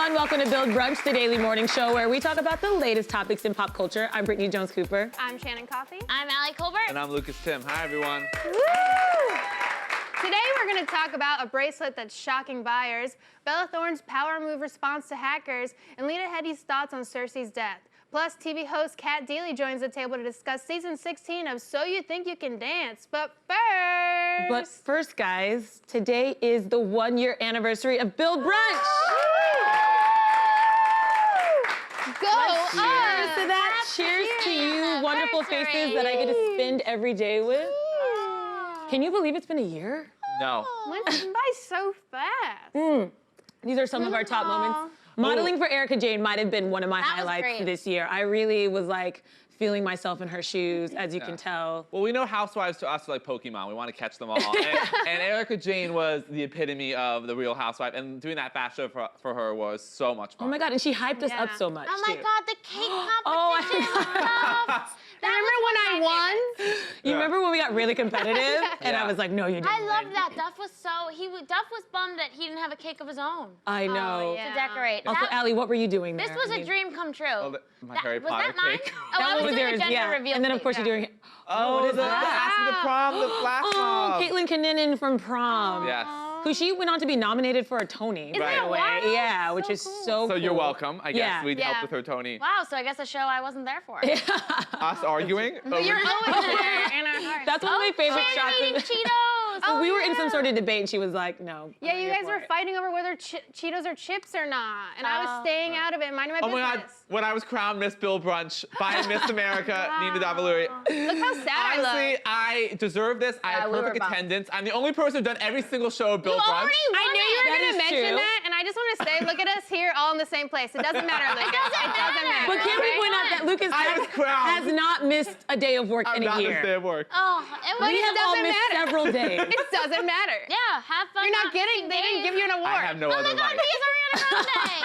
everyone. Welcome to Build Brunch, the daily morning show where we talk about the latest topics in pop culture. I'm Brittany Jones-Cooper. I'm Shannon Coffey. I'm Allie Colbert. And I'm Lucas Tim. Hi, everyone. Woo! Today we're going to talk about a bracelet that's shocking buyers, Bella Thorne's power move response to hackers, and Lena Headey's thoughts on Cersei's death. Plus, TV host Kathie Lee joins the table to discuss season 16 of So You Think You Can Dance. But first, Guys, today is the 1-year anniversary of Build Brunch. Go us! Cheers to that. Cheers to you wonderful faces that I get to spend every day with. Can you believe it's been a year? No. Went by so fast. These are some of our top moments. Modeling for Erica Jane might have been one of my highlights this year. I really was like feeling myself in her shoes, as you can tell. Well, we know housewives to us are like Pokemon. We want to catch them all. and Erica Jane was the epitome of the real housewife, and doing that fast show for her was so much fun. Oh my God, and she hyped us up so much. Oh my God, the cake competition. Oh, Remember when I won? You remember when we got really competitive? And I was like, no, you didn't. I love that. Duff was bummed that he didn't have a cake of his own. I know. To decorate. Also, Allie, what were you doing there? This was a dream come true. Oh, my Harry Potter was that mine? cake. Oh, I was doing yours, a gender reveal. And then, of cake. course, you're doing... Oh, what is the that? Asking the Prom, the flash mob. Caitlin Kinnunen from Prom. Yes. Who she went on to be nominated for a Tony, by the way. wild? Yeah, which is so cool. So you're welcome. I guess we'd Yeah. help with her Tony. Wow, so I guess a show I wasn't there for. Us arguing? You're always there in our hearts. That's one of my favorite shots. Eating Cheetos. We were in some sort of debate, and she was like, no. Yeah, you guys were fighting over whether Cheetos are chips or not. And I was staying out of it, minding my Oh business. my God, when I was crowned Miss Bill Brunch by Miss America, Nina Davaluri. Look how sad I Honestly, look. I deserve this. I have we were perfect bummed. attendance. I'm the only person who's done every single show of Bill Brunch. I knew you were That going to is mention true. that, and I just want to say, look at us here all in the same place. It doesn't matter, Lucas. It doesn't matter. But can we point out that Lucas I was crowned. has not missed a day of work I'm in not a this year. day of work. Oh, it was. We have all doesn't missed matter. several days. It doesn't matter. Yeah, have fun. You're not getting, they didn't give you an award. I have no Oh other my God, life. he's Ariana Grande.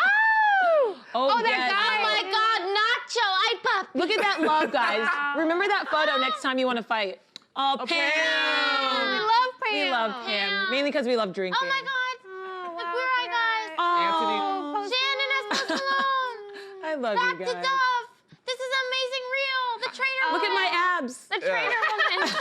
Oh, that yes. guy. Oh my God, Nacho, I pop. Look at that love, guys. Remember that photo next time you want to fight. Oh, Pam. We love Pam. We love Pam. Mainly because we love drinking. Oh my God, the Queer Eye guys. Oh, Shannon as Post Malone. I love Back you to guys. Duff. This is amazing reel. The trainer Look at woman. my abs. The trainer woman.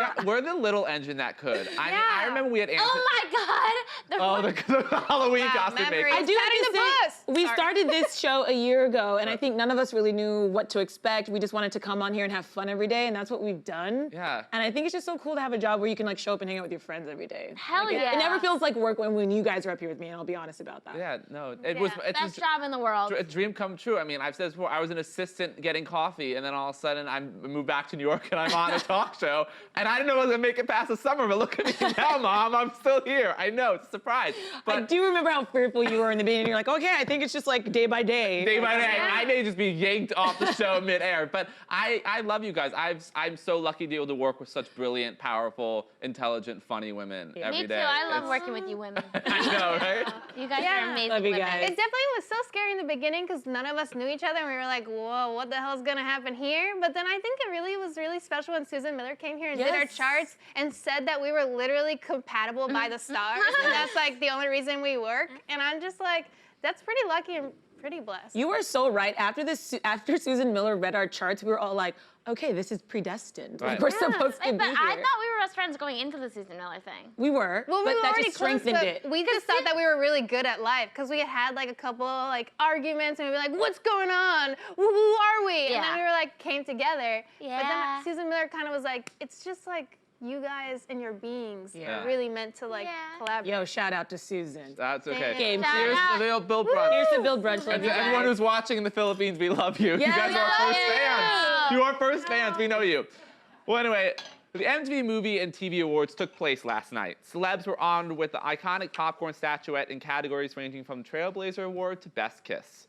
Yeah, we're the little engine that could. I mean, I remember we had Anthony. Oh my God. The Halloween costume memories. maker. I do have Patting to the say, bus. we Sorry. started this show a year ago, and I think none of us really knew what to expect. We just wanted to come on here and have fun every day, and that's what we've done. Yeah. And I think it's just so cool to have a job where you can like show up and hang out with your friends every day. Hell Like, yeah. It never feels like work when you guys are up here with me, and I'll be honest about that. Yeah, no, it was. It's Best job in the world. a dream come true. I mean, I've said this before. I was an assistant getting coffee, and then all of a sudden I moved back to New York, and I'm on a talk show, and I didn't know I was gonna make it past the summer. But look at me now, Mom. I'm still here. I know it's a surprise. I But do remember how fearful you were in the beginning. You're like, okay, I think it's just like day by day. day by day, I may just be yanked off the show midair. But I love you guys. I'm so lucky to be able to work with such brilliant, powerful, intelligent, funny women every Me too. day. I love It's- working with you women. I know, right? You guys Yeah. are amazing Love you women. guys. It definitely was so scary in the beginning because none of us knew each other, and we were like, whoa, what the hell's gonna happen here? But then I think it really was really special when Susan Miller came here and did our Yes. charts and said that we were literally compatible by the stars, and that's like the only reason we work. And I'm just like, that's pretty lucky and pretty blessed. You are so right. After Susan Miller read our charts, we were all like, okay, this is predestined. Like Right. we're supposed to Wait, be but here. I thought we were best friends going into the Susan Miller thing. We were, Well, but we were that already just close, strengthened but it. we just thought that we were really good at life because we had like a couple like arguments and we'd be like, what's going on? Who are we? And Yeah. then we were like, came together. But Yeah. then Susan Miller kind of was like, it's just like you guys and your beings Yeah. are really meant to like Yeah. collaborate. Yo, shout out to Susan. That's okay. Game Shout Here's out. the Bill Brunch. Here's to Build Brunch. Love And you to everyone guys. who's watching in the Philippines, we love you. Yeah, you guys we are our love first you. fans. You are first fans. We know you. Well, anyway, the MTV Movie and TV Awards took place last night. Celebs were honored with the iconic popcorn statuette in categories ranging from Trailblazer Award to Best Kiss.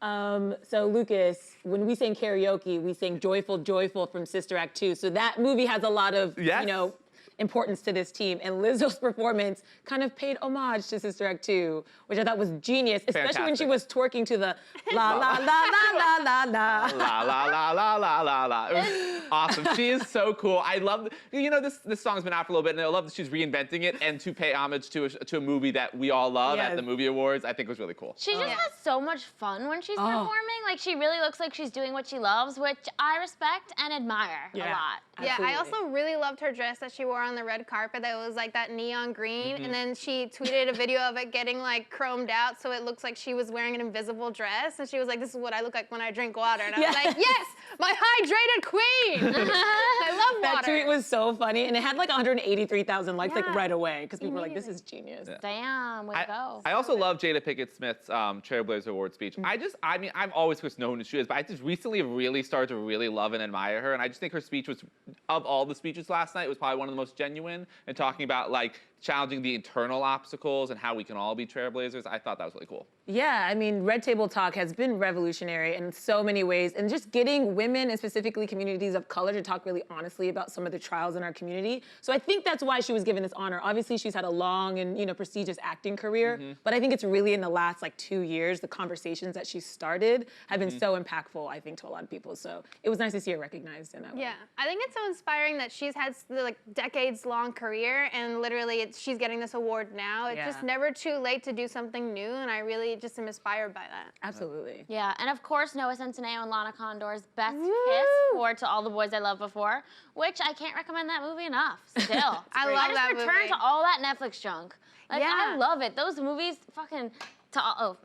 So Lucas, when we sang karaoke, we sang Joyful, Joyful from Sister Act 2. So that movie has a lot of, Yes. you know, importance to this team. And Lizzo's performance kind of paid homage to Sister Act 2, which I thought was genius, especially when she was twerking to the la la la la la la la. La la la la la la la. It was awesome. She is so cool. I love, this song's been out for a little bit, and I love that she's reinventing it, and to pay homage to a movie that we all love at the movie awards, I think was really cool. She just has so much fun when she's performing. Like, she really looks like she's doing what she loves, which I respect and admire a lot. Yeah, I also really loved her dress that she wore on the red carpet that was like that neon green, and then she tweeted a video of it getting like chromed out so it looks like she was wearing an invisible dress, and she was like, this is what I look like when I drink water, and I was like, yes, my hydrated queen! I love water. That tweet was so funny, and it had like 183,000 likes like right away, because people were like, this is genius. Damn, way to go. I also love Jada Pinkett Smith's Trailblazer Award speech. I mean, I've always known who she is, but I just recently really started to really love and admire her, and I just think her speech was, of all the speeches last night, was probably one of the most genuine, and talking about like challenging the internal obstacles and how we can all be trailblazers. I thought that was really cool. Yeah, I mean, Red Table Talk has been revolutionary in so many ways, and just getting women and specifically communities of color to talk really honestly about some of the trials in our community. So I think that's why she was given this honor. Obviously, she's had a long and prestigious acting career, but I think it's really in the last like 2 years, the conversations that she started have been so impactful, I think, to a lot of people. So it was nice to see her recognized in that way. Yeah, I think it's so inspiring that she's had like decades-long career, and literally she's getting this award now. It's just never too late to do something new, and I really just am inspired by that. Absolutely. Yeah, and of course, Noah Centineo and Lana Condor's Best Kiss for To All the Boys I Loved Before, which I can't recommend that movie enough, still. I love that movie. I just returned to all that Netflix junk. Like, I love it. Those movies fucking... To all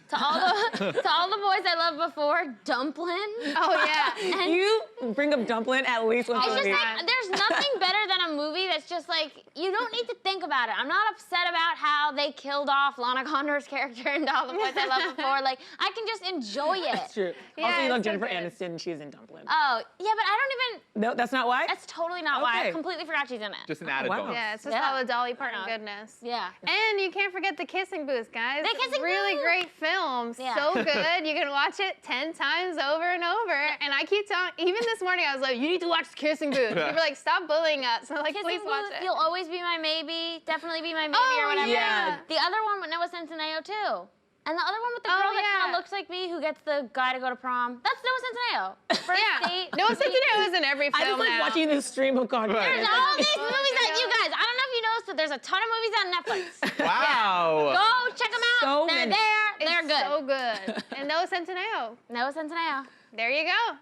the boys I loved before, Dumplin'. Oh yeah. And you bring up Dumplin' at least once a It's week. just like, there's nothing better than a movie that's just like, you don't need to think about it. I'm not upset about how they killed off Lana Condor's character in All the Boys I Loved Before. Like, I can just enjoy it. That's true. Yeah, also, you love it's so Jennifer good. Aniston, and she's in Dumplin'. Oh, yeah, but I don't even... No, that's not why? That's totally not why. Okay. I completely forgot she's in it. Just an added bonus. Yeah, it's just all the Dolly Parton goodness. Yeah. And you can't forget The Kissing Booth, guys. The Kissing really Booth! great film. Yeah. So good. You can watch it 10 times over and over. And I keep telling, even this morning, I was like, you need to watch The Kissing Booth. People were like, stop bullying us. I'm like, Kissing please watch Booth, it. You'll Always Be My Maybe, Definitely Be My Maybe, Oh, or whatever. yeah. The other one with Noah Centineo, too. And the other one with the girl that kind of looks like me who gets the guy to go to prom. That's Noah Centineo. First date. Noah Centineo is in every film I just like now. watching this stream of content. There's all these movies that you guys, I don't know if you noticed, but there's a ton of movies on Netflix. Wow. Go check them out. So They're many. there. They're It's good. so good. And Noah Centineo. Noah Centineo. There you go.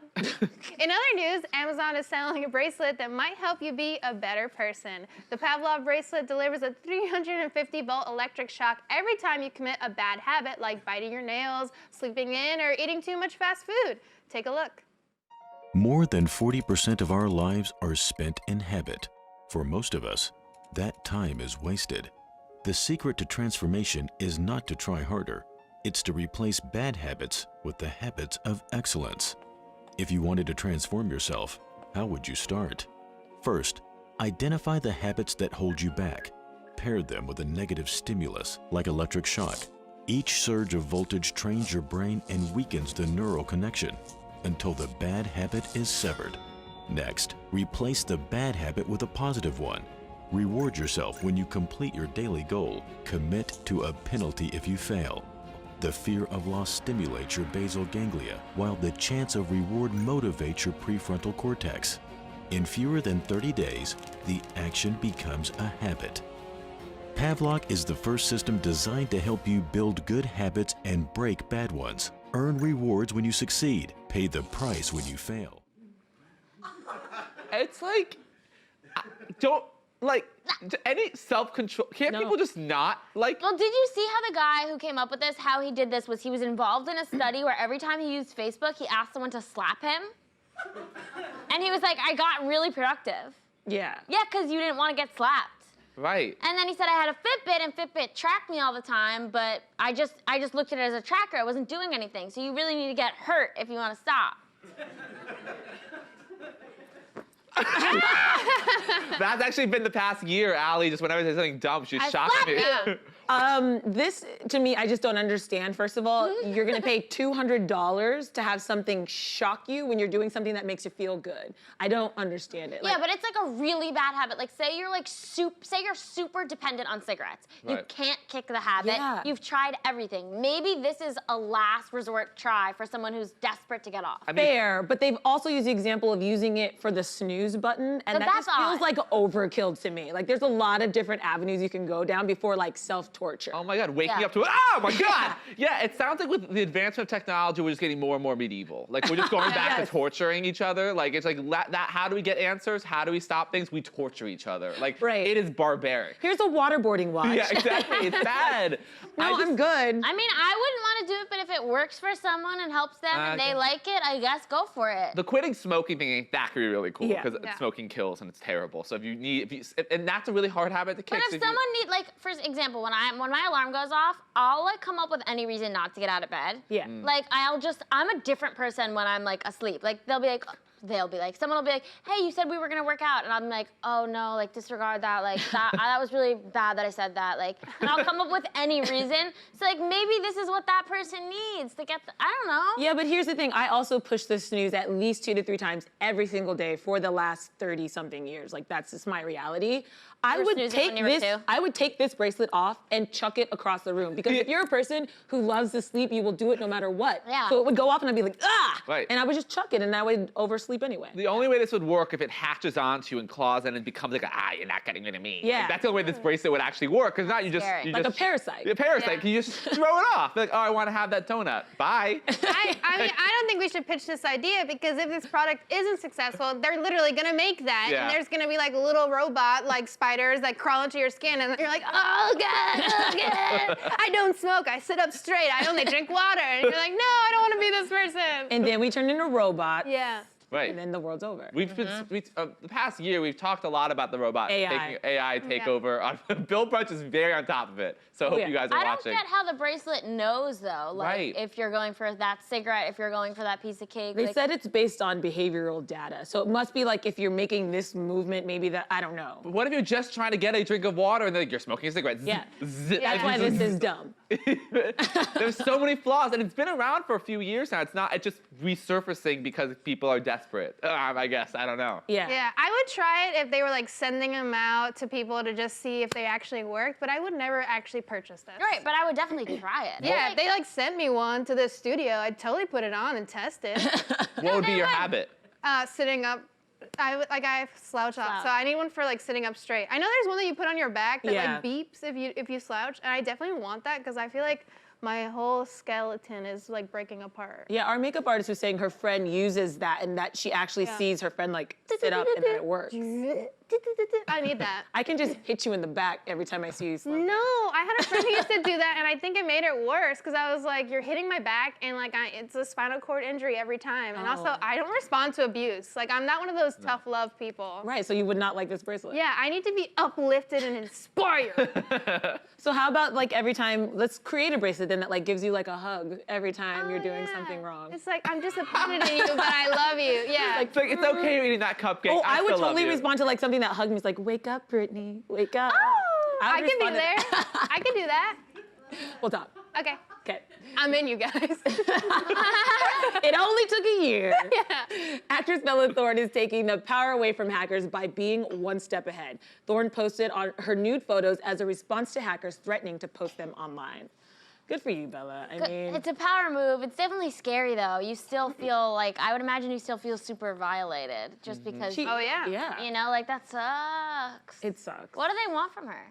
In other news, Amazon is selling a bracelet that might help you be a better person. The Pavlov bracelet delivers a 350-volt electric shock every time you commit a bad habit like biting your nails, sleeping in, or eating too much fast food. Take a look. More than 40% of our lives are spent in habit. For most of us, that time is wasted. The secret to transformation is not to try harder. It's to replace bad habits with the habits of excellence. If you wanted to transform yourself, how would you start? First, identify the habits that hold you back. Pair them with a negative stimulus, like electric shock. Each surge of voltage trains your brain and weakens the neural connection until the bad habit is severed. Next, replace the bad habit with a positive one. Reward yourself when you complete your daily goal. Commit to a penalty if you fail. The fear of loss stimulates your basal ganglia, while the chance of reward motivates your prefrontal cortex. In fewer than 30 days, the action becomes a habit. Pavlov is the first system designed to help you build good habits and break bad ones. Earn rewards when you succeed. Pay the price when you fail. It's like, any self-control. Can't people just not, like? Well, did you see how the guy who came up with this, how he did this, was he was involved in a study where every time he used Facebook, he asked someone to slap him? And he was like, I got really productive. Yeah. Yeah, because you didn't want to get slapped. Right. And then he said I had a Fitbit, and Fitbit tracked me all the time, but I just looked at it as a tracker. I wasn't doing anything. So you really need to get hurt if you want to stop. That's actually been the past year, Allie. Just whenever there's something dumb, she's shocking me. slapped you. This, to me, I just don't understand. First of all, you're gonna pay $200 to have something shock you when you're doing something that makes you feel good. I don't understand it. Yeah, but it's like a really bad habit. Like, say you're like say you're super dependent on cigarettes. You can't kick the habit. Yeah. You've tried everything. Maybe this is a last resort try for someone who's desperate to get off. Fair, but they've also used the example of using it for the snooze button, and that just feels like overkill to me. Like, there's a lot of different avenues you can go down before like self-torture. Oh my God, waking up to it. Oh my God! Yeah, it sounds like with the advancement of technology, we're just getting more and more medieval. Like, we're just going back to torturing each other. Like, it's like that. How do we get answers? How do we stop things? We torture each other. Like, it is barbaric. Here's a waterboarding watch. Yeah, exactly. It's bad. No, I'm good. I mean, I wouldn't want to do it, but if it works for someone and helps them and they like it, I guess go for it. The quitting smoking thing, that could be really cool because Yeah. smoking kills and it's terrible. So and that's a really hard habit to kick. But if someone need, like, for example, when my alarm goes off, I'll like come up with any reason not to get out of bed. Yeah. Like I'm a different person when I'm like asleep. Like someone will be like, hey, you said we were gonna work out, and I'm like, oh no, like disregard that, like that was really bad that I said that, like, and I'll come up with any reason. So like maybe this is what that person needs to get. I don't know. Yeah, but here's the thing. I also push the snooze at least 2 to 3 times every single day for the last 30-something years. Like, that's just my reality. I would take this bracelet off and chuck it across the room, because if you're a person who loves to sleep, you will do it no matter what. Yeah. So it would go off and I'd be like, ah! Right. And I would just chuck it and I would oversleep anyway. The only way this would work if it hatches onto you and claws in and becomes like you're not getting rid of me. Yeah. Like, that's the only way this bracelet would actually work, because now you just like a parasite. A parasite. Yeah. You just throw it off. Like, oh, I want to have that donut. Bye. I mean, I don't think we should pitch this idea, because if this product isn't successful, they're literally gonna make that, and there's gonna be like little robot like spiders that crawl into your skin, and you're like, oh God, oh God. I don't smoke, I sit up straight, I only drink water, and you're like, no, I don't want to be this person. And then we turn into robots. Yeah. Right. And then the world's over. We've been, the past year, we've talked a lot about the robot taking AI takeover. Bill Brunch is very on top of it, so I hope you guys are watching. I don't get how the bracelet knows, though. Like, if you're going for that cigarette, if you're going for that piece of cake. They said it's based on behavioral data. So it must be like if you're making this movement, maybe that, I don't know. But what if you're just trying to get a drink of water and then you're smoking a cigarette? Yeah. That's why this is dumb. There's so many flaws, and it's been around for a few years now. It's just resurfacing because people are desperate. I guess, I don't know. Yeah. Yeah, I would try it if they were like sending them out to people to just see if they actually worked, but I would never actually purchase this. Right, but I would definitely try it. Yeah, if they like sent me one to the studio, I'd totally put it on and test it. What would be your habit? Sitting up. I slouch off, so I need one for like sitting up straight. I know there's one that you put on your back that like beeps if you slouch, and I definitely want that, because I feel like my whole skeleton is like breaking apart. Yeah, our makeup artist was saying her friend uses that, and that she actually sees her friend like sit up and that it works. I need that. I can just hit you in the back every time I see you smoking. No, I had a friend who used to do that, and I think it made it worse, because I was like, you're hitting my back, and like it's a spinal cord injury every time. And also, I don't respond to abuse. Like, I'm not one of those tough love people. Right, so you would not like this bracelet. Yeah, I need to be uplifted and inspired. So how about like every time, let's create a bracelet then that like gives you like a hug every time you're doing something wrong. It's like, I'm disappointed in you, but I love you. Yeah. It's like, it's okay you're eating that cupcake. Oh, I would still love totally you. respond to like something that hugged me. It's like, wake up, Brittany, wake up. Oh, I can be respond to there. that. I can do that. We'll talk. Okay. Okay. I'm in, you guys. It only took a year. Yeah. Actress Bella Thorne is taking the power away from hackers by being one step ahead. Thorne posted on her nude photos as a response to hackers threatening to post them online. Good for you, Bella. I mean, it's a power move. It's definitely scary, though. You still feel like, I would imagine you still feel super violated just because. Oh, yeah. Yeah. You know, like, that sucks. It sucks. What do they want from her?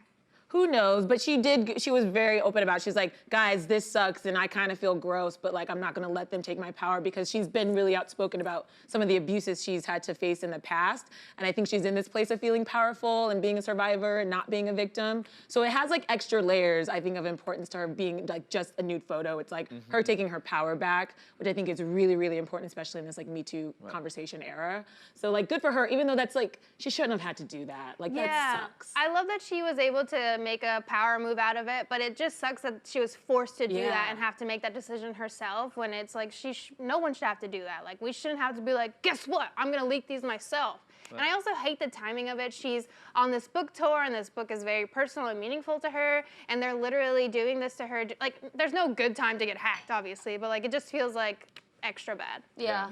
Who knows? But she was very open about it. She's like, guys, this sucks and I kind of feel gross, but like, I'm not gonna let them take my power, because she's been really outspoken about some of the abuses she's had to face in the past. And I think she's in this place of feeling powerful and being a survivor and not being a victim. So it has like extra layers, I think, of importance to her being like just a nude photo. It's like her taking her power back, which I think is really, really important, especially in this like Me Too conversation era. So like, good for her, even though that's like, she shouldn't have had to do that. Like, that sucks. I love that she was able to make a power move out of it, but it just sucks that she was forced to do that and have to make that decision herself, when it's like no one should have to do that. Like, we shouldn't have to be like, guess what? I'm gonna leak these myself. And I also hate the timing of it. She's on this book tour, and this book is very personal and meaningful to her, and they're literally doing this to her. Like, there's no good time to get hacked, obviously, but like it just feels like extra bad. Yeah.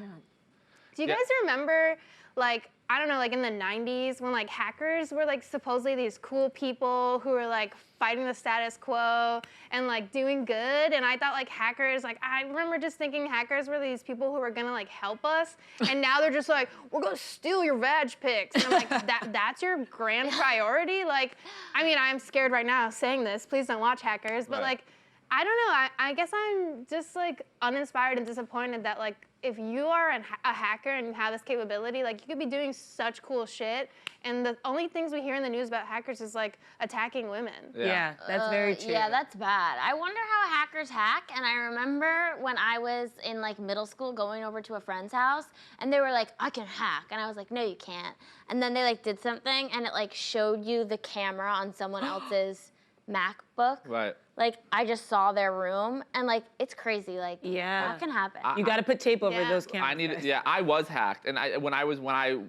Do you guys remember, like, I don't know, like in the 90s when like hackers were like supposedly these cool people who were like fighting the status quo and like doing good? And I thought like hackers, like I remember just thinking hackers were these people who were gonna like help us. And now they're just like, we're gonna steal your vag pics. And I'm like, that's your grand priority? Like, I mean, I'm scared right now saying this. Please don't watch Hackers. But like, I don't know. I guess I'm just like uninspired and disappointed that like if you are a hacker and you have this capability, like you could be doing such cool shit. And the only things we hear in the news about hackers is like attacking women. Yeah, that's very true. Yeah, that's bad. I wonder how hackers hack. And I remember when I was in like middle school going over to a friend's house and they were like, I can hack. And I was like, no, you can't. And then they like did something and it like showed you the camera on someone else's MacBook. Right. Like I just saw their room and like it's crazy. Like that can happen. You got to put tape over those cameras. I was hacked, and when I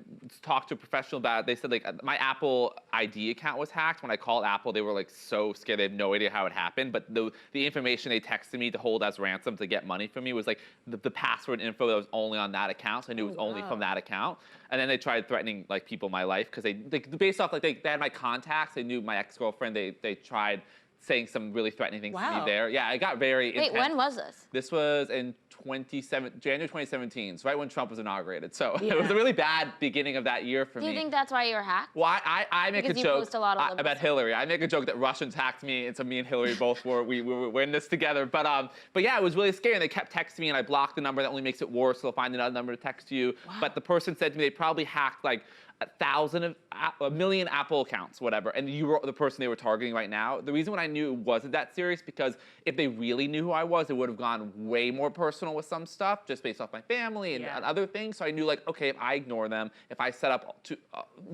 talked to a professional about it, they said like my Apple ID account was hacked. When I called Apple, they were like so scared. They had no idea how it happened. But the information they texted me to hold as ransom to get money from me was like the password info that was only on that account. So I knew it was only from that account. And then they tried threatening like people in my life because they based off like they had my contacts. They knew my ex-girlfriend. They tried saying some really threatening things to me there. Yeah, it got very intense. Wait, when was this? This was in January 2017, so right when Trump was inaugurated. So it was a really bad beginning of that year for me. Do you think that's why you were hacked? Well, I make a joke about stuff. Hillary. I make a joke that Russians hacked me, and so me and Hillary both we were in this together. But yeah, it was really scary. And they kept texting me, and I blocked the number. That only makes it worse. So they'll find another number to text you. Wow. But the person said to me they probably hacked like a million Apple accounts, whatever, and you were the person they were targeting right now. The reason why I knew it wasn't that serious because if they really knew who I was, it would have gone way more personal with some stuff, just based off my family and other things. So I knew like, okay, if I ignore them, if I set up to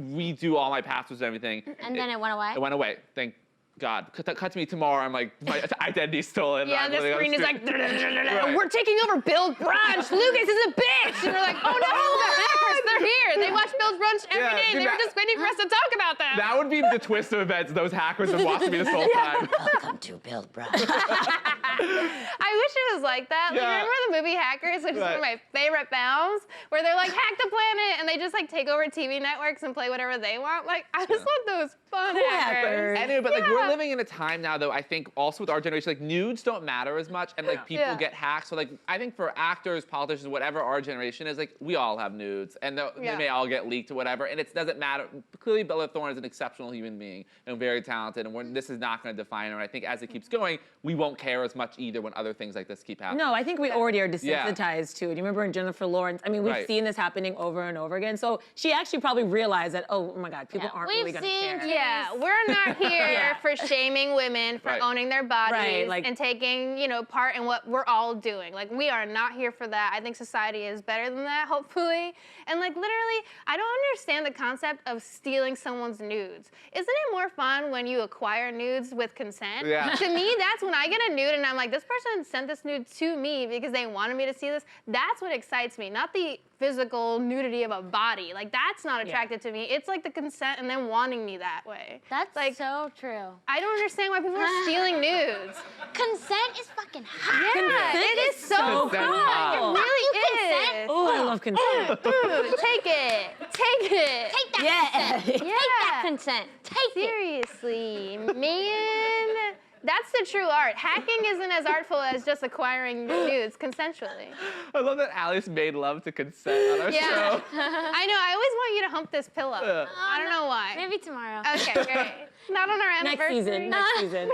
redo all my passwords and everything, and then it went away. It went away. Thank God. Cut to me tomorrow. I'm like, my identity's stolen. Yeah, the screen is like, we're taking over Bill's Brunch. Lucas is a bitch. And we're like, oh no, the hackers, they're here. They watch Bill's Brunch every day. They were just waiting for us to talk about them. That would be the twist of events. Those hackers have watched me this whole time. Welcome to Bill's Brunch. I wish it was like that. Like, remember the movie Hackers, which is one of my favorite films, where they're like, hack the planet, and they just like take over TV networks and play whatever they want. Like, I just want those fun hackers. Anyway, but like we're living in a time now, though, I think also with our generation, like nudes don't matter as much, and like people get hacked. So like I think for actors, politicians, whatever our generation is, like we all have nudes, and they may all get leaked or whatever, and it doesn't matter. Clearly, Bella Thorne is an exceptional human being and very talented, and this is not going to define her. And I think as it keeps going, we won't care as much either when other things like this keep happening. No, I think we already are desensitized to it. You remember in Jennifer Lawrence? I mean, we've seen this happening over and over again. So she actually probably realized that, oh my God, people aren't really going to care. Yeah, we're not here for shaming women for owning their bodies and taking, part in what we're all doing. Like, we are not here for that. I think society is better than that, hopefully. And like, literally, I don't understand the concept of stealing someone's nudes. Isn't it more fun when you acquire nudes with consent? Yeah. To me, that's when I get a nude and I'm like, this person sent this nude to me because they wanted me to see this. That's what excites me, not the physical nudity of a body. Like, that's not attractive to me. It's like the consent and them wanting me that way. That's like so true. I don't understand why people are stealing nudes. Consent is fucking hot. Yeah, it is so hot. It really is. Oh, I love consent. Take it. Take it. Take that consent. Take that consent. Take Seriously, man. That's the true art. Hacking isn't as artful as just acquiring nudes consensually. I love that Alice made love to consent on our show. I know. I always want you to hump this pillow. I don't know why. Maybe tomorrow. Okay, great. Not on our anniversary. Next season.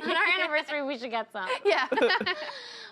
On our anniversary, we should get some. Yeah.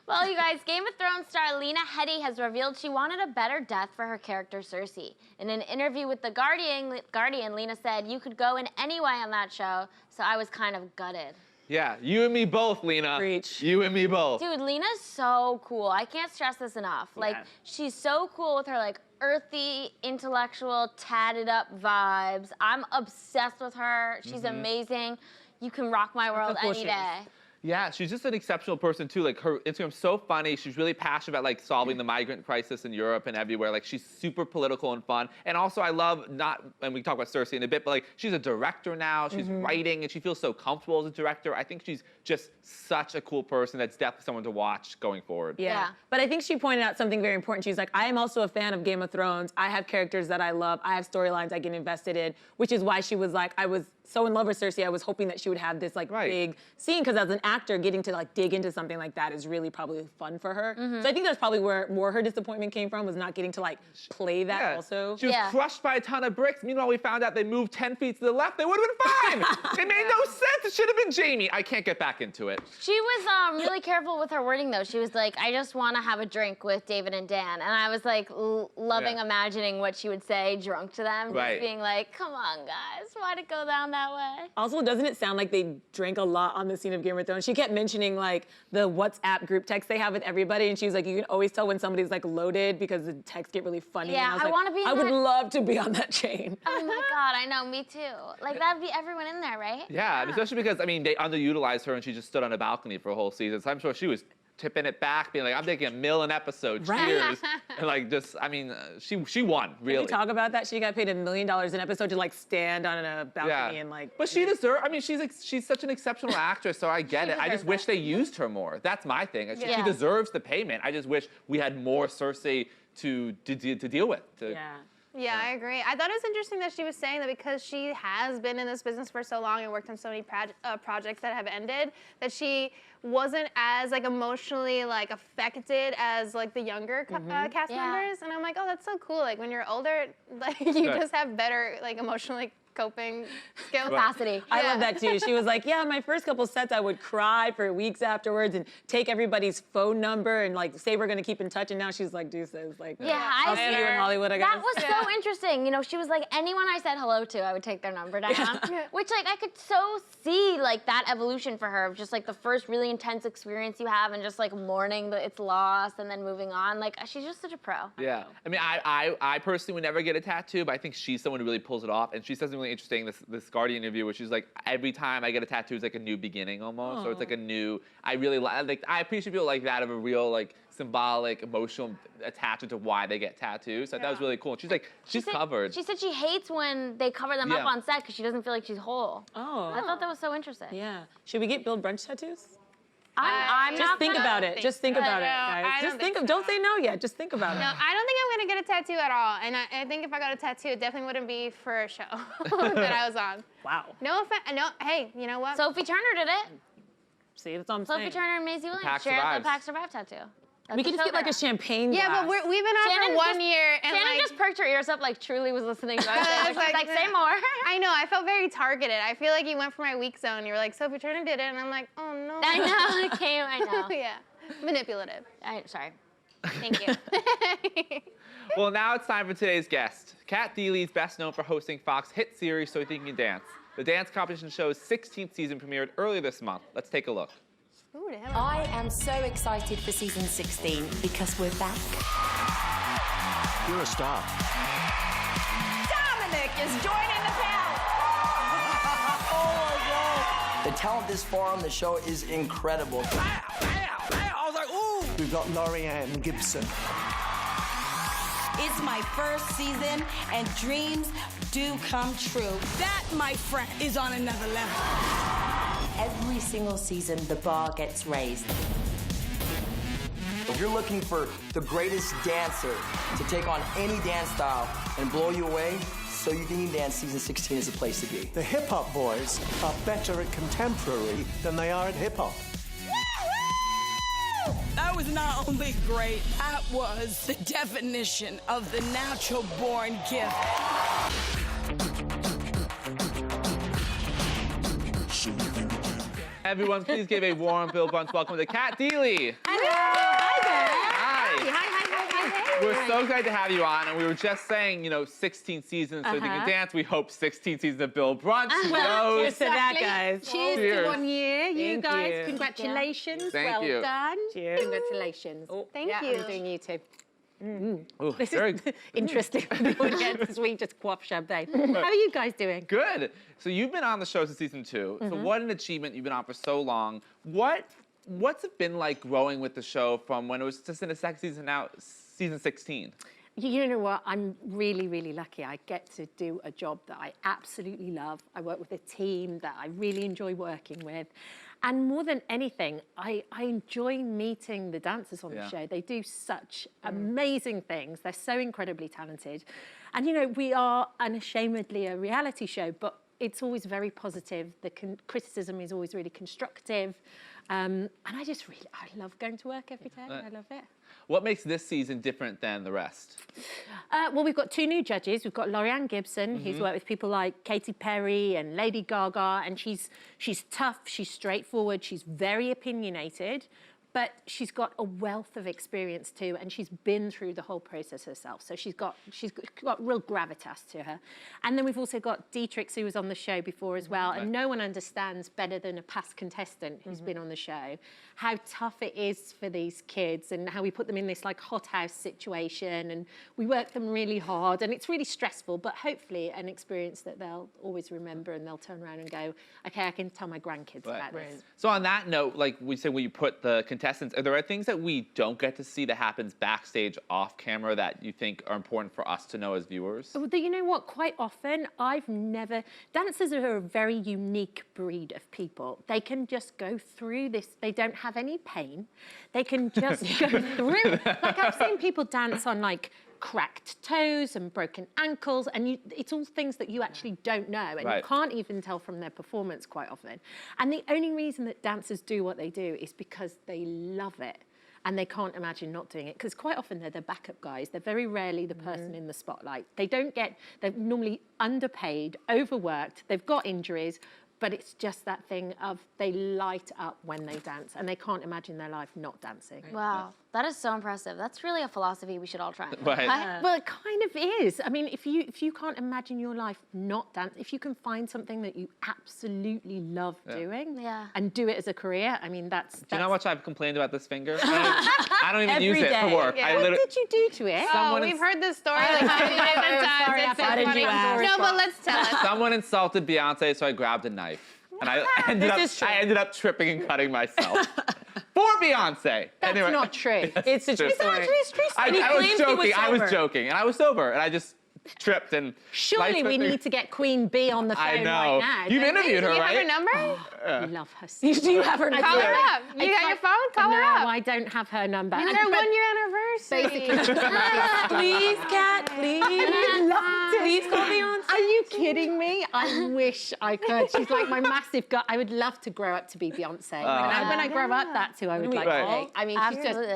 Well, you guys, Game of Thrones star Lena Headey has revealed she wanted a better death for her character Cersei. In an interview with The Guardian, Lena said, "You could go in any way on that show, so I was kind of gutted." Yeah, you and me both, Lena. Preach. You and me both. Dude, Lena's so cool. I can't stress this enough. Like, she's so cool with her, like, earthy, intellectual, tatted up vibes. I'm obsessed with her. She's amazing. You can rock my world any day. Yeah, she's just an exceptional person too. Like her Instagram's so funny. She's really passionate about like solving the migrant crisis in Europe and everywhere. Like she's super political and fun. And also I love and we can talk about Cersei in a bit, but like she's a director now. She's writing and she feels so comfortable as a director. I think she's just such a cool person. That's definitely someone to watch going forward. Yeah. But I think she pointed out something very important. She's like, I am also a fan of Game of Thrones. I have characters that I love. I have storylines I get invested in, which is why she was like, I was so in love with Cersei. I was hoping that she would have this like big scene, because as an actor, getting to like dig into something like that is really probably fun for her. So I think that's probably where more her disappointment came from, was not getting to like play that also. She was crushed by a ton of bricks. Meanwhile, we found out they moved 10 feet to the left. They would have been fine. It made no sense. It should have been Jamie. I can't get back into it. She was really careful with her wording, though. She was like, I just want to have a drink with David and Dan. And I was like loving imagining what she would say drunk to them. Just being like, come on, guys. Why'd it go down that way? Also, doesn't it sound like they drank a lot on the scene of Game of Thrones? She kept mentioning like the WhatsApp group text they have with everybody, and she was like, you can always tell when somebody's like loaded because the texts get really funny. Yeah, and I want to be. I would love to be on that chain. Oh my God, I know, me too. Like that'd be everyone in there, right? Yeah, especially because I mean they underutilized her and she just stood on a balcony for a whole season. So I'm sure she was tipping it back, being like, I'm taking $1 million an episode, cheers. And like just, I mean, she won, really. Can we talk about that? She got paid $1 million an episode to like stand on a balcony and like. But she deserves, I mean, she's such an exceptional actress, so I get it. I just wish they used her more. That's my thing. She deserves the payment. I just wish we had more Cersei to deal with. Yeah, I agree. I thought it was interesting that she was saying that because she has been in this business for so long and worked on so many projects that have ended, that she wasn't as like emotionally like affected as like the younger cast members. And I'm like, oh, that's so cool. Like when you're older, like you just have better like emotionally coping skills. Capacity. I love that too. She was like, yeah, my first couple sets I would cry for weeks afterwards and take everybody's phone number and like say we're gonna keep in touch, and now she's like, deuces, like I'll see you in Hollywood, I guess. That was so interesting. You know, she was like, anyone I said hello to, I would take their number down. Which like I could so see like that evolution for her of just like the first really intense experience you have and just like mourning that it's lost and then moving on. Like she's just such a pro. Yeah. I mean, I personally would never get a tattoo, but I think she's someone who really pulls it off, and she says something really interesting, this Guardian interview, where she's like, every time I get a tattoo, it's like a new beginning almost. So it's like a new, I really like, I appreciate people like that, of a real like symbolic, emotional attachment to why they get tattoos. So that was really cool. And she's like, she's covered. She said she hates when they cover them up on set because she doesn't feel like she's whole. Oh. I thought that was so interesting. Yeah. Should we get Bill Brunch tattoos? I'm just not think gonna about it. Just think about it, guys. Just think of. Don't say no yet. Just think about it. No, I don't think I'm gonna get a tattoo at all. And I think if I got a tattoo, it definitely wouldn't be for a show that I was on. Wow. No offense. No. Hey, you know what? Sophie Turner did it. See, that's all I'm Sophie saying. Turner and Maisie Williams Pack shared the Survives. Pack Survive tattoo. We could just get like a champagne glass. Yeah, but we've been on for 1 year, and Shannon like, just perked her ears up like truly was listening to us. She was like, say more. I know, I felt very targeted. I feel like you went for my weak zone. You were like, Sophie Turner did it, and I'm like, oh no. I know, it came, I know. Yeah, manipulative. Sorry. Thank you. Well, now it's time for today's guest. Kathie Lee is best known for hosting Fox hit series So You Think You Can Dance. The dance competition show's 16th season premiered earlier this month. Let's take a look. Ooh, the hell. I am so excited for season 16 because we're back. You're a star. Dominic is joining the panel. Oh my God. The talent this far on the show is incredible. I was like, ooh. We've got Lorianne Gibson. It's my first season and dreams do come true. That, my friend, is on another level. Every single season, the bar gets raised. If you're looking for the greatest dancer to take on any dance style and blow you away, So You Think You Can Dance season 16 is the place to be. The hip-hop boys are better at contemporary than they are at hip-hop. That was not only great, that was the definition of the natural-born gift. Everyone, please give a warm Bill Brunch welcome to Kathie Lee. Hi there. Hi. We're so glad to have you on, and we were just saying, 16 seasons, So You Think You Can Dance. We hope 16 seasons of Bill Brunch. Cheers to that, guys. Cheers to 1 year, you Thank guys. you. Congratulations. Thank well you. done. Cheers. Congratulations. Thank yeah, you. I'm doing you too. This is interesting for the audience as we just quaff champagne. How are you guys doing? Good. So you've been on the show since season 2. So what an achievement. You've been on for so long. What's it been like growing with the show from when it was just in the second season now, season 16? You know what? I'm really, really lucky. I get to do a job that I absolutely love. I work with a team that I really enjoy working with. And more than anything, I enjoy meeting the dancers on the show. They do such amazing things. They're so incredibly talented. And, you know, we are unashamedly a reality show, but it's always very positive. The criticism is always really constructive. And I love going to work every day. I love it. What makes this season different than the rest? Well, we've got 2 new judges. We've got Laurianne Gibson, who's worked with people like Katy Perry and Lady Gaga, and she's tough, she's straightforward, she's very opinionated, but she's got a wealth of experience too, and she's been through the whole process herself. So she's got real gravitas to her. And then we've also got Dietrich, who was on the show before as well, and no one understands better than a past contestant who's been on the show how tough it is for these kids and how we put them in this like hothouse situation, and we work them really hard, and it's really stressful, but hopefully an experience that they'll always remember, and they'll turn around and go, okay, I can tell my grandkids about this. So on that note, like we said, when you put the contestants, are there things that we don't get to see that happens backstage off camera that you think are important for us to know as viewers? Well, you know what? Quite often, dancers are a very unique breed of people. They can just go through this. They don't have any pain. They can just go through. Like I've seen people dance on like cracked toes and broken ankles, and it's all things that you actually don't know, and you can't even tell from their performance quite often. And the only reason that dancers do what they do is because they love it, and they can't imagine not doing it, because quite often they're the backup guys. They're very rarely the person in the spotlight. They're normally underpaid, overworked, they've got injuries, but it's just that thing of they light up when they dance, and they can't imagine their life not dancing. Wow, that is so impressive. That's really a philosophy we should all try. Well, it kind of is. I mean, if you can't imagine your life not dance, if you can find something that you absolutely love doing and do it as a career, I mean, that's... Do you know how much I've complained about this finger? I don't even use it for work. Yeah. What did you do to it? We've heard this story like 50 different times. It's so funny. No, but let's tell us. Someone insulted Beyonce, so I grabbed a knife. And I ended up tripping and cutting myself. For Beyonce. That's not true. It's a true story. It's true story. I was joking, and I was sober, and I just tripped and... Surely we need to get Queen Bee on the phone right now. You've interviewed her, right? Do you have her number? I love her so Do you have her number? Call her up. You got your phone? Call her up. No, I don't have her number. It's our 1-year anniversary. Please, Kat, please. Please call Beyonce. Are you kidding me? I wish I could. She's like my massive girl. I would love to grow up to be Beyonce. When I grow up, that's who I would like to be. I mean,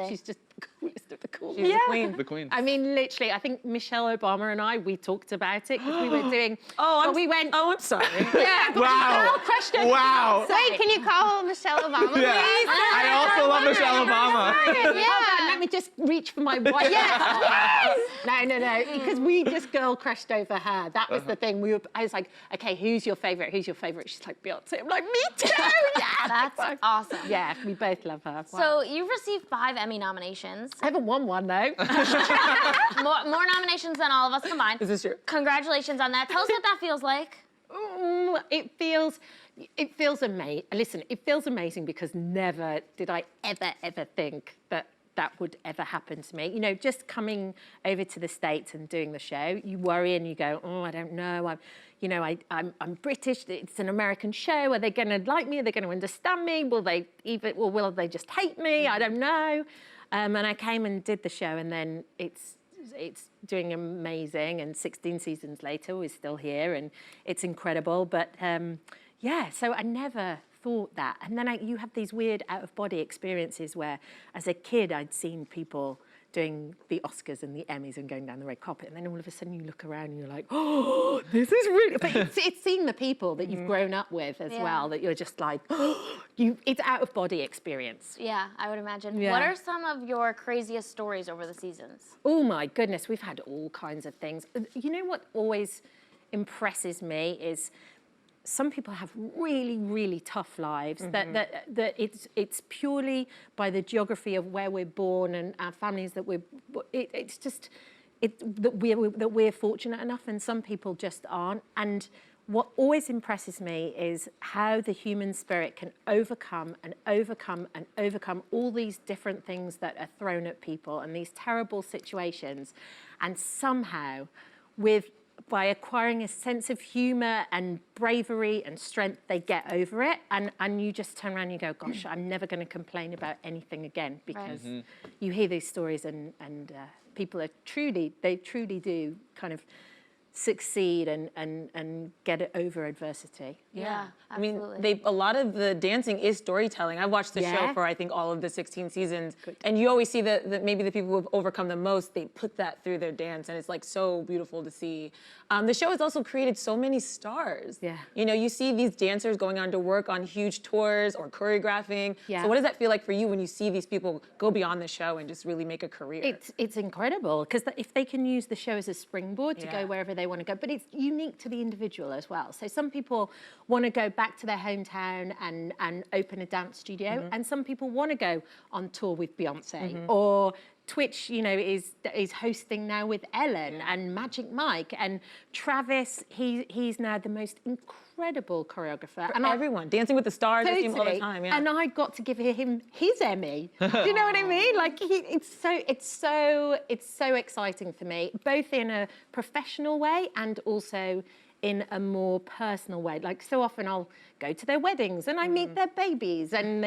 she's just the coolest of the cool. She's the queen. The queen. I mean, literally, I think Michelle Obama and we talked about it because we were doing... I'm sorry. Yeah. Wow. Wow. Wait, can you call Michelle Obama, please? I also love Michelle Obama. Hold on, let me just reach for my watch. No, because we just girl crushed over her. That was the thing. I was like, okay, who's your favorite? Who's your favorite? She's like, Beyonce. I'm like, me too. Yeah. That's awesome. Yeah, we both love her. Wow. So you've received 5 Emmy nominations. I haven't won one though. more nominations than all of us combined. This is true. Congratulations on that. Tell us what that feels like. It feels amazing. Listen, it feels amazing because never did I ever think that would ever happen to me. You know, just coming over to the States and doing the show, you worry and you go, oh, I don't know. I'm British. It's an American show. Are they going to like me? Are they going to understand me? Will they just hate me? I don't know. And I came and did the show, and then it's doing amazing. And 16 seasons later, we're still here, and it's incredible. But so I never thought that. And then you have these weird out-of-body experiences where, as a kid, I'd seen people doing the Oscars and the Emmys and going down the red carpet, and then all of a sudden you look around and you're like, oh, this is really... But it's seeing the people that you've grown up with as well, that you're just like, it's out-of-body experience. Yeah, I would imagine. Yeah. What are some of your craziest stories over the seasons? Oh my goodness, we've had all kinds of things. You know what always impresses me is some people have really, really tough lives, that it's purely by the geography of where we're born and our families that it's just that we're fortunate enough, and some people just aren't. And what always impresses me is how the human spirit can overcome and overcome and overcome all these different things that are thrown at people and these terrible situations, and somehow by acquiring a sense of humour and bravery and strength, they get over it. And you just turn around and you go, gosh, I'm never going to complain about anything again, because you hear these stories and people are truly do kind of succeed and get it over adversity. Yeah, I mean, absolutely. a lot of the dancing is storytelling. I've watched the show for, I think, all of the 16 seasons. And you always see that maybe the people who have overcome the most, they put that through their dance. And it's like so beautiful to see. The show has also created so many stars. Yeah. You know, you see these dancers going on to work on huge tours or choreographing. Yeah. So what does that feel like for you when you see these people go beyond the show and just really make a career? It's incredible, because if they can use the show as a springboard to go wherever they want to go, but it's unique to the individual as well. So some people want to go back to their hometown and open a dance studio, and some people want to go on tour with Beyonce, or Twitch, you know, is hosting now with Ellen and Magic Mike and Travis. He's now the most incredible choreographer. And everyone, Dancing with the Stars, I see him all the time. Yeah. And I got to give him his Emmy. Do you know what I mean? Like it's so exciting for me, both in a professional way and also in a more personal way. Like, so often I'll go to their weddings and I meet their babies, and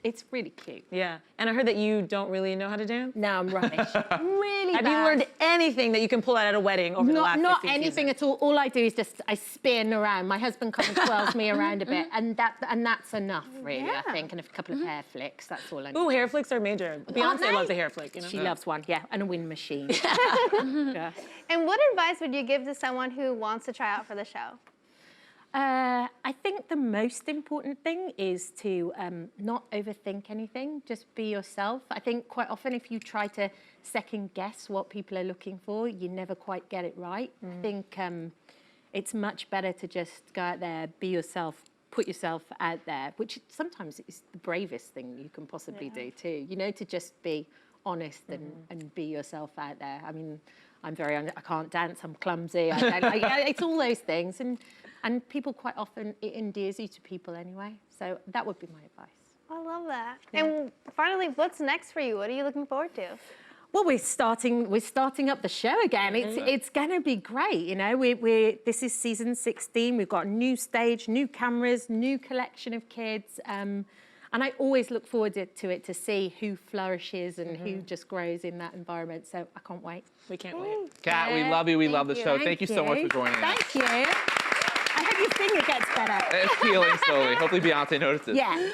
it's really cute. Yeah, and I heard that you don't really know how to dance? No, I'm rubbish. Really Have bad. you learned anything that you can pull out at a wedding over the last 16 anything seasons? at all. All I do is I spin around. My husband kind of twirls me around a bit, and that's enough, really, I think, and a couple of hair flicks, that's all I need. Ooh, hair flicks are major. Beyonce loves a hair flick, you know? She loves one, yeah, and a wind machine. Yeah. And what advice would you give to someone who wants to try out for the show? I think the most important thing is to not overthink anything, just be yourself. I think quite often if you try to second guess what people are looking for, you never quite get it right. I think it's much better to just go out there, be yourself, put yourself out there, which sometimes is the bravest thing you can possibly do too, you know, to just be honest and be yourself out there. I mean, I'm very honest, I can't dance, I'm clumsy, it's all those things. And people quite often, it endears you to people anyway. So that would be my advice. I love that. Yeah. And finally, what's next for you? What are you looking forward to? Well, we're starting up the show again. It's going to be great, you know. This is season 16. We've got a new stage, new cameras, new collection of kids. And I always look forward to it to see who flourishes and who just grows in that environment. So I can't wait. We can't wait. Kat, we love you. We love the show. Thank you so much for joining us. Thank you. I hope your finger gets better. It's healing slowly. Hopefully Beyonce notices. Yeah.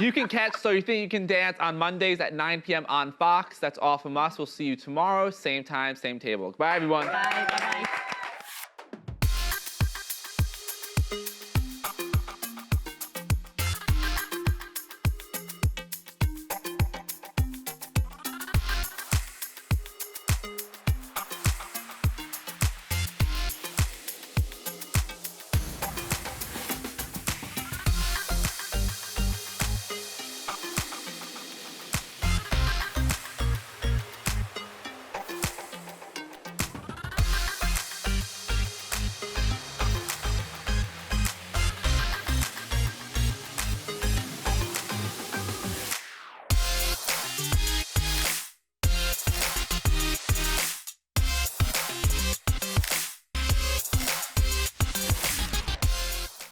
You can catch So You Think You Can Dance on Mondays at 9 p.m. on Fox. That's all from us. We'll see you tomorrow, same time, same table. Goodbye, everyone. Bye. Bye.